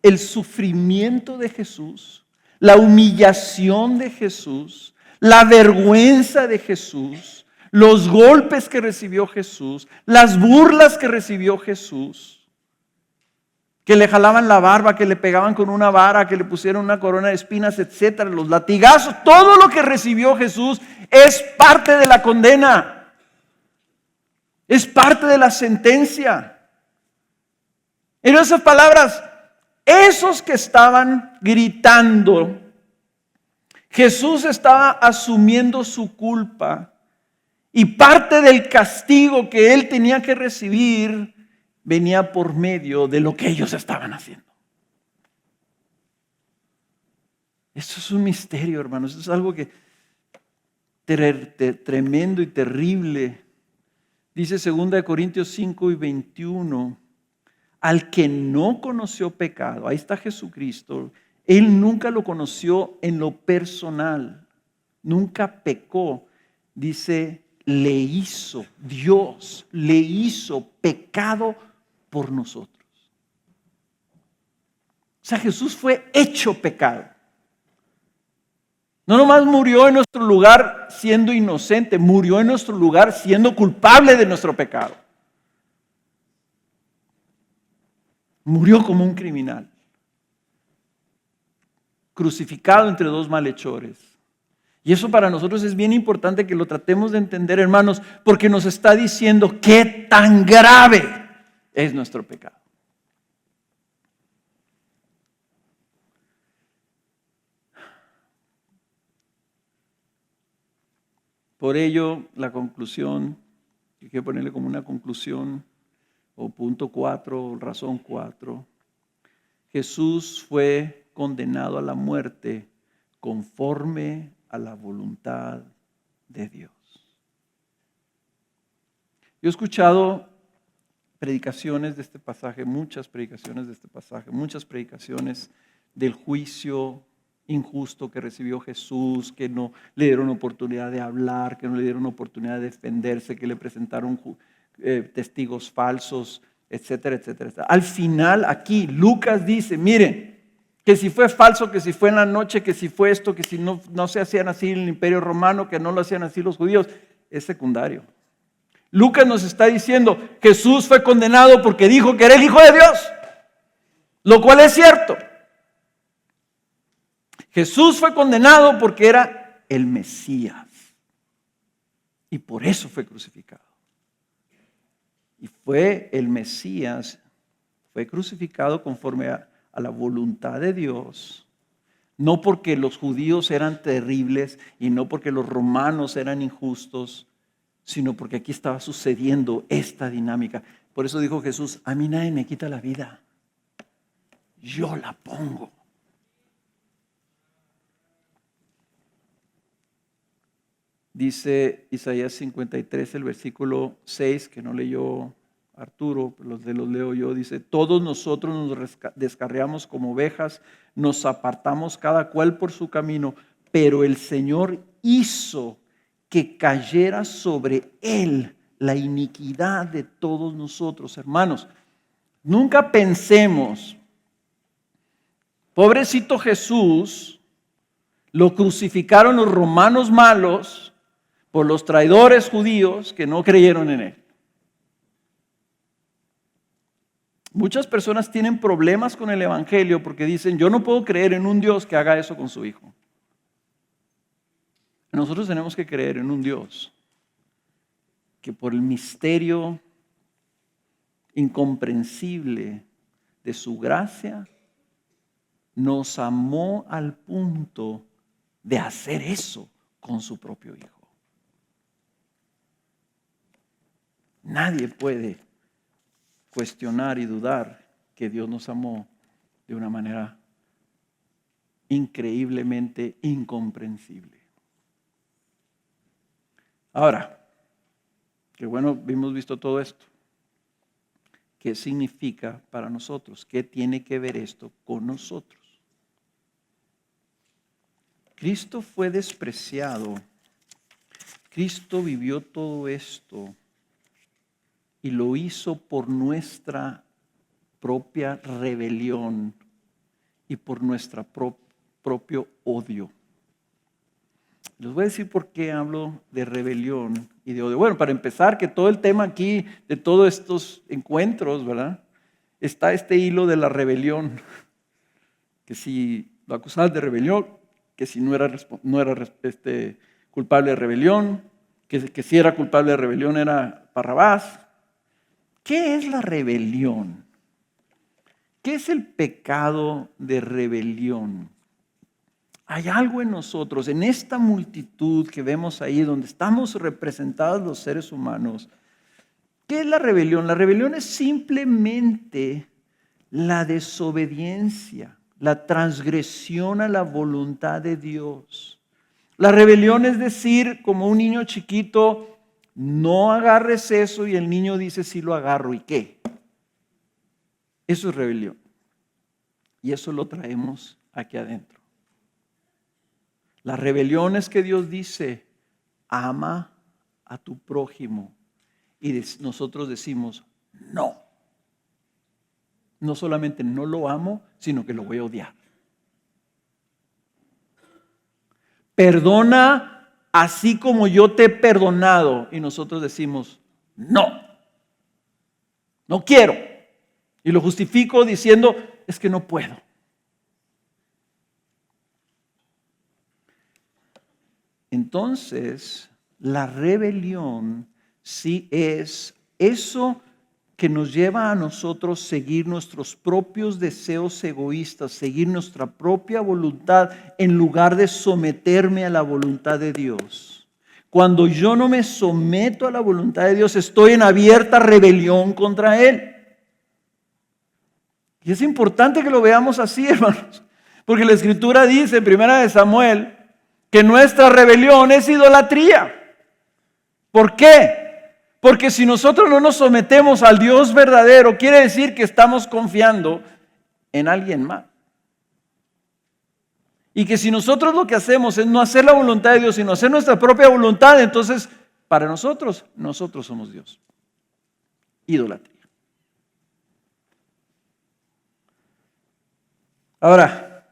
el sufrimiento de Jesús, la humillación de Jesús, la vergüenza de Jesús, los golpes que recibió Jesús, las burlas que recibió Jesús, que le jalaban la barba, que le pegaban con una vara, que le pusieron una corona de espinas, etcétera, los latigazos, todo lo que recibió Jesús es parte de la condena. Es parte de la sentencia. En esas palabras, esos que estaban gritando, Jesús estaba asumiendo su culpa y parte del castigo que él tenía que recibir venía por medio de lo que ellos estaban haciendo. Esto es un misterio, hermanos. Esto es algo que tremendo y terrible. Dice 2 Corintios 5:21, al que no conoció pecado, ahí está Jesucristo, él nunca lo conoció en lo personal, nunca pecó. Dice, Dios le hizo pecado por nosotros. O sea, Jesús fue hecho pecado. No nomás murió en nuestro lugar siendo inocente, murió en nuestro lugar siendo culpable de nuestro pecado. Murió como un criminal, crucificado entre dos malhechores. Y eso para nosotros es bien importante que lo tratemos de entender, hermanos, porque nos está diciendo qué tan grave es nuestro pecado. Por ello, la conclusión, hay que ponerle como una conclusión, o punto 4, razón 4. Jesús fue condenado a la muerte conforme a la voluntad de Dios. Yo he escuchado predicaciones de este pasaje, muchas predicaciones de este pasaje, muchas predicaciones del juicio injusto que recibió Jesús, que no le dieron oportunidad de hablar, que no le dieron oportunidad de defenderse, que le presentaron testigos falsos, etcétera, etcétera, etcétera. Al final aquí Lucas dice, miren, que si fue falso, que si fue en la noche, que si fue esto, que si no se hacían así en el Imperio Romano, que no lo hacían así los judíos, es secundario. Lucas nos está diciendo, Jesús fue condenado porque dijo que era el Hijo de Dios, lo cual es cierto. Jesús fue condenado porque era el Mesías y por eso fue crucificado. Y fue el Mesías, fue crucificado conforme a la voluntad de Dios, no porque los judíos eran terribles y no porque los romanos eran injustos, sino porque aquí estaba sucediendo esta dinámica. Por eso dijo Jesús, a mí nadie me quita la vida, yo la pongo. Dice Isaías 53, el versículo 6, que no leyó Arturo, los leo yo, dice, todos nosotros nos descarriamos como ovejas, nos apartamos cada cual por su camino, pero el Señor hizo que cayera sobre él la iniquidad de todos nosotros. Hermanos, nunca pensemos, pobrecito Jesús, lo crucificaron los romanos malos por los traidores judíos que no creyeron en él. Muchas personas tienen problemas con el evangelio porque dicen, yo no puedo creer en un Dios que haga eso con su hijo. Nosotros tenemos que creer en un Dios que por el misterio incomprensible de su gracia nos amó al punto de hacer eso con su propio hijo. Nadie puede cuestionar y dudar que Dios nos amó de una manera increíblemente incomprensible. Ahora, que bueno, hemos visto todo esto. ¿Qué significa para nosotros? ¿Qué tiene que ver esto con nosotros? Cristo fue despreciado. Cristo vivió todo esto y lo hizo por nuestra propia rebelión y por nuestro propio odio. Les voy a decir por qué hablo de rebelión y de odio. Bueno, para empezar, que todo el tema aquí de todos estos encuentros, ¿verdad? Está este hilo de la rebelión. Que si lo acusabas de rebelión, que si no era culpable de rebelión, que si era culpable de rebelión era Barrabás. ¿Qué es la rebelión? ¿Qué es el pecado de rebelión? Hay algo en nosotros, en esta multitud que vemos ahí, donde estamos representados los seres humanos. ¿Qué es la rebelión? La rebelión es simplemente la desobediencia, la transgresión a la voluntad de Dios. La rebelión es decir, como un niño chiquito, no agarres eso, y el niño dice, sí lo agarro, ¿y qué? Eso es rebelión. Y eso lo traemos aquí adentro. La rebelión es que Dios dice, ama a tu prójimo. Y nosotros decimos, no. No solamente no lo amo, sino que lo voy a odiar. Perdona así como yo te he perdonado. Y nosotros decimos, no. No quiero. Y lo justifico diciendo, es que no puedo. Entonces, la rebelión sí es eso que nos lleva a nosotros seguir nuestros propios deseos egoístas, seguir nuestra propia voluntad en lugar de someterme a la voluntad de Dios. Cuando yo no me someto a la voluntad de Dios, estoy en abierta rebelión contra Él. Y es importante que lo veamos así, hermanos. Porque la Escritura dice en 1 Samuel que nuestra rebelión es idolatría. ¿Por qué? Porque si nosotros no nos sometemos al Dios verdadero, quiere decir que estamos confiando en alguien más. Y que si nosotros lo que hacemos es no hacer la voluntad de Dios, sino hacer nuestra propia voluntad, entonces para nosotros somos Dios. Idolatría. Ahora,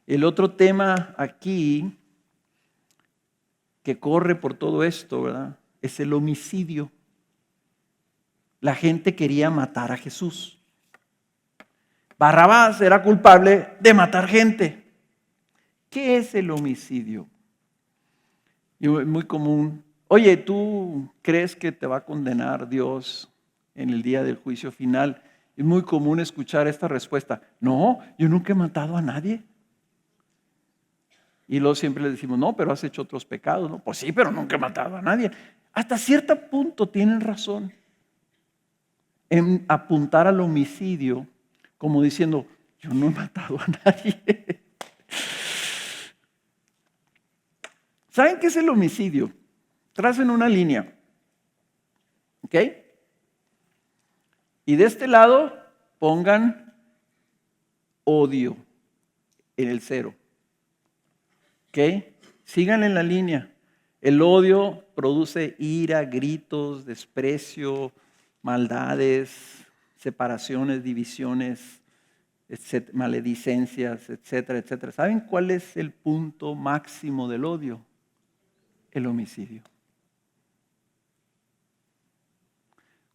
el otro tema aquí que corre por todo esto, ¿verdad?, es el homicidio. La gente quería matar a Jesús. Barrabás era culpable de matar gente. ¿Qué es el homicidio? Y es muy común. Oye, ¿tú crees que te va a condenar Dios en el día del juicio final? Es muy común escuchar esta respuesta. No, yo nunca he matado a nadie. Y luego siempre le decimos, no, pero has hecho otros pecados, ¿no? Pues sí, pero nunca he matado a nadie. Hasta cierto punto tienen razón en apuntar al homicidio como diciendo, yo no he matado a nadie. ¿Saben qué es el homicidio? Tracen una línea. ¿Ok? Y de este lado pongan odio en el 0. ¿Ok? Sigan en la línea. El odio produce ira, gritos, desprecio, maldades, separaciones, divisiones, maledicencias, etcétera, etcétera. ¿Saben cuál es el punto máximo del odio? El homicidio.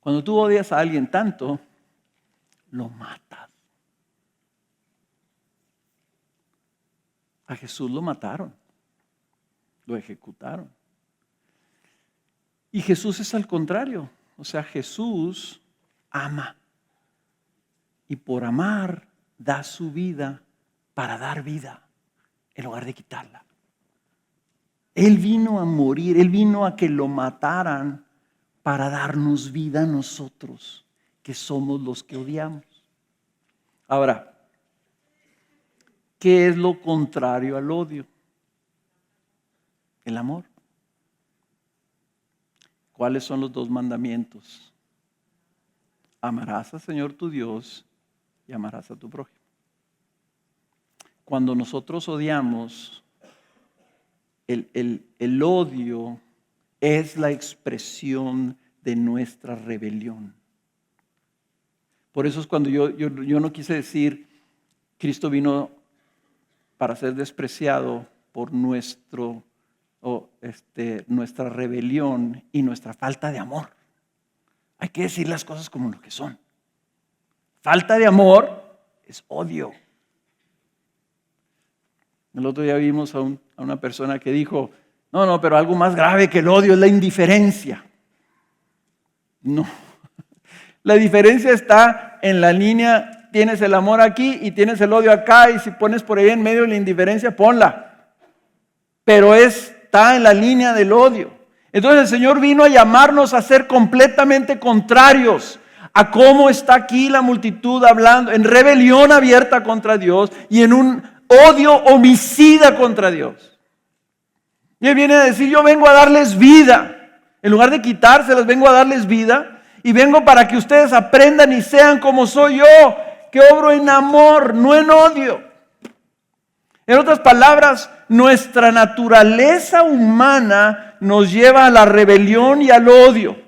Cuando tú odias a alguien tanto, lo matas. A Jesús lo mataron, lo ejecutaron. Y Jesús es al contrario. O sea, Jesús ama. Y por amar da su vida para dar vida en lugar de quitarla. Él vino a morir, Él vino a que lo mataran para darnos vida a nosotros, que somos los que odiamos. Ahora, ¿qué es lo contrario al odio? El amor. ¿Cuáles son los 2 mandamientos? Amarás al Señor tu Dios y amarás a tu prójimo. Cuando nosotros odiamos, el odio es la expresión de nuestra rebelión. Por eso es cuando yo no quise decir, Cristo vino para ser despreciado por nuestra rebelión y nuestra falta de amor. Hay que decir las cosas como lo que son. Falta de amor es odio. El otro día vimos a una persona que dijo, no, pero algo más grave que el odio es la indiferencia. No. La diferencia está en la línea, tienes el amor aquí y tienes el odio acá, y si pones por ahí en medio la indiferencia, ponla. Pero está en la línea del odio. Entonces el Señor vino a llamarnos a ser completamente contrarios a cómo está aquí la multitud hablando, en rebelión abierta contra Dios y en un odio homicida contra Dios. Y Él viene a decir, yo vengo a darles vida. En lugar de quitárselas, vengo a darles vida. Y vengo para que ustedes aprendan y sean como soy yo, que obro en amor, no en odio. En otras palabras, nuestra naturaleza humana nos lleva a la rebelión y al odio.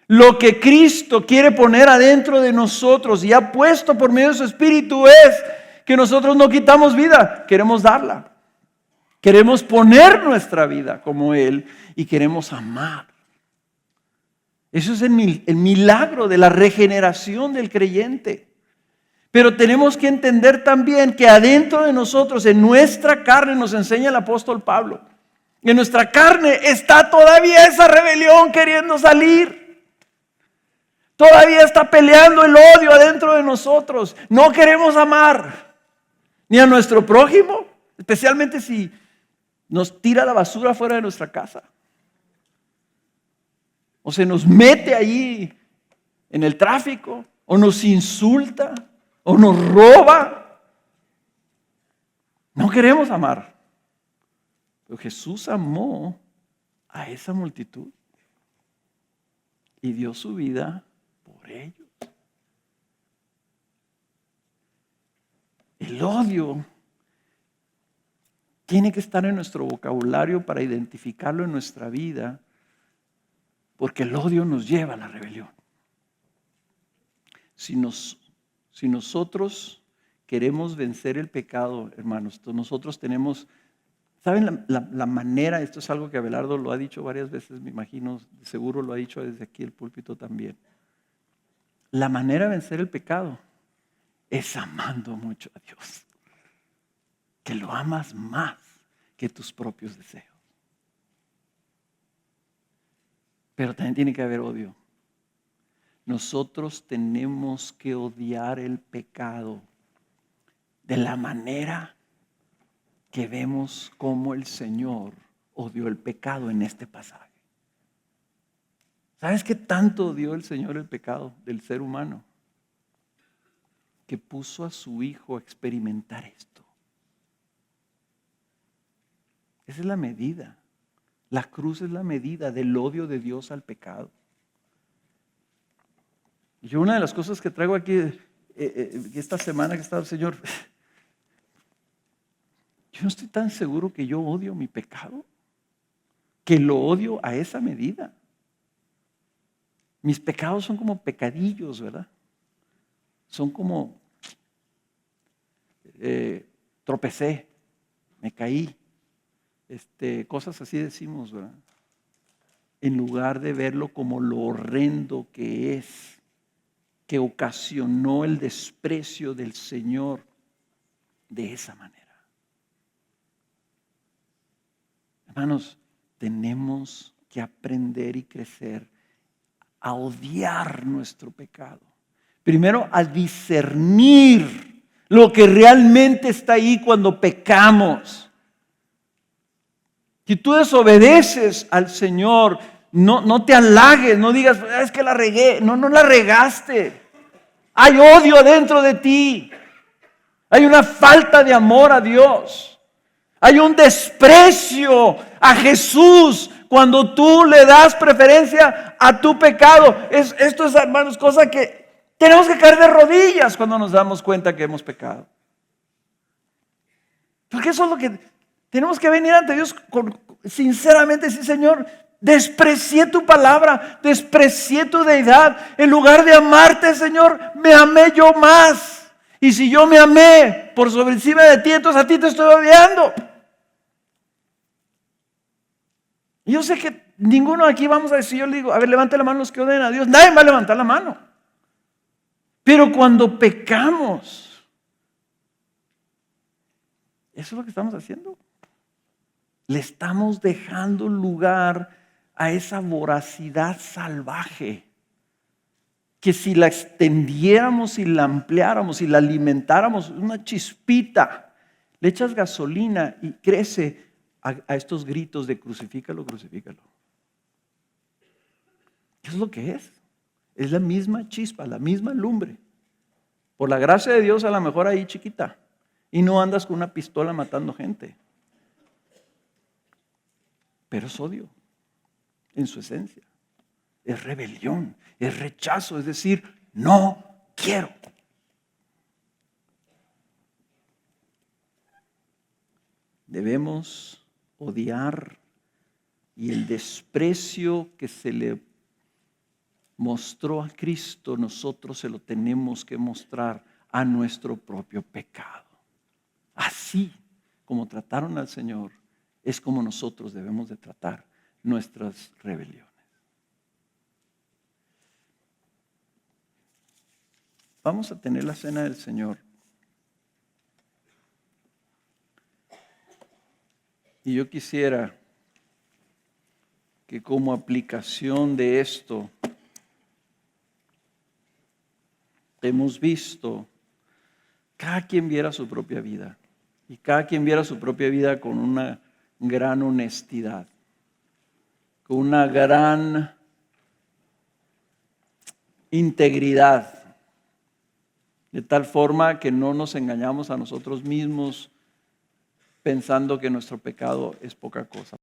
Lo que Cristo quiere poner adentro de nosotros y ha puesto por medio de su Espíritu es que nosotros no quitamos vida, queremos darla. Queremos poner nuestra vida como Él y queremos amar. Eso es el milagro de la regeneración del creyente. Pero tenemos que entender también que adentro de nosotros, en nuestra carne, nos enseña el apóstol Pablo, en nuestra carne está todavía esa rebelión queriendo salir. Todavía está peleando el odio adentro de nosotros. No queremos amar ni a nuestro prójimo, especialmente si nos tira la basura fuera de nuestra casa. O se nos mete allí en el tráfico, o nos insulta, o nos roba, no queremos amar. Pero Jesús amó a esa multitud y dio su vida por ellos. El odio tiene que estar en nuestro vocabulario para identificarlo en nuestra vida, porque el odio nos lleva a la rebelión. Si nosotros queremos vencer el pecado, hermanos, nosotros tenemos, ¿saben la manera? Esto es algo que Abelardo lo ha dicho varias veces, me imagino, seguro lo ha dicho desde aquí el púlpito también. La manera de vencer el pecado es amando mucho a Dios, que lo amas más que tus propios deseos. Pero también tiene que haber odio. Nosotros tenemos que odiar el pecado de la manera que vemos cómo el Señor odió el pecado en este pasaje. ¿Sabes qué tanto odió el Señor el pecado del ser humano? Que puso a su Hijo a experimentar esto. Esa es la medida. La cruz es la medida del odio de Dios al pecado. Yo una de las cosas que traigo aquí esta semana que estaba el Señor, yo no estoy tan seguro que yo odio mi pecado, que lo odio a esa medida. Mis pecados son como pecadillos, ¿verdad? Son como tropecé, me caí, cosas así decimos, ¿verdad? En lugar de verlo como lo horrendo que es, que ocasionó el desprecio del Señor de esa manera. Hermanos, tenemos que aprender y crecer a odiar nuestro pecado. Primero, a discernir lo que realmente está ahí cuando pecamos. Si tú desobedeces al Señor, no te halagues, no digas, es que la regué. No la regaste. Hay odio dentro de ti. Hay una falta de amor a Dios. Hay un desprecio a Jesús cuando tú le das preferencia a tu pecado. Esto es, hermanos, cosa que tenemos que caer de rodillas cuando nos damos cuenta que hemos pecado. Porque eso es lo que tenemos que venir ante Dios sinceramente decir, Señor, desprecié tu palabra, desprecié tu deidad. En lugar de amarte, Señor, me amé yo más. Y si yo me amé por sobre encima de ti, entonces a ti te estoy odiando. Y yo sé que ninguno aquí vamos a decir, yo le digo, a ver, levante la mano los que odian a Dios. Nadie va a levantar la mano. Pero cuando pecamos, eso es lo que estamos haciendo. Le estamos dejando lugar a esa voracidad salvaje que si la extendiéramos y la ampliáramos y la alimentáramos, una chispita, le echas gasolina y crece a estos gritos de crucifícalo, crucifícalo. ¿Qué es lo que es? Es la misma chispa, la misma lumbre. Por la gracia de Dios, a lo mejor ahí chiquita. Y no andas con una pistola matando gente. Pero es odio en su esencia. Es rebelión, es rechazo, es decir, no quiero. Debemos odiar y el desprecio que se le mostró a Cristo, nosotros se lo tenemos que mostrar a nuestro propio pecado. Así como trataron al Señor, es como nosotros debemos de tratar nuestras rebeliones. Vamos a tener la cena del Señor. Y yo quisiera que como aplicación de esto, hemos visto, cada quien viera su propia vida. Y cada quien viera su propia vida con una gran honestidad, con una gran integridad. de tal forma que no nos engañamos a nosotros mismos pensando que nuestro pecado es poca cosa.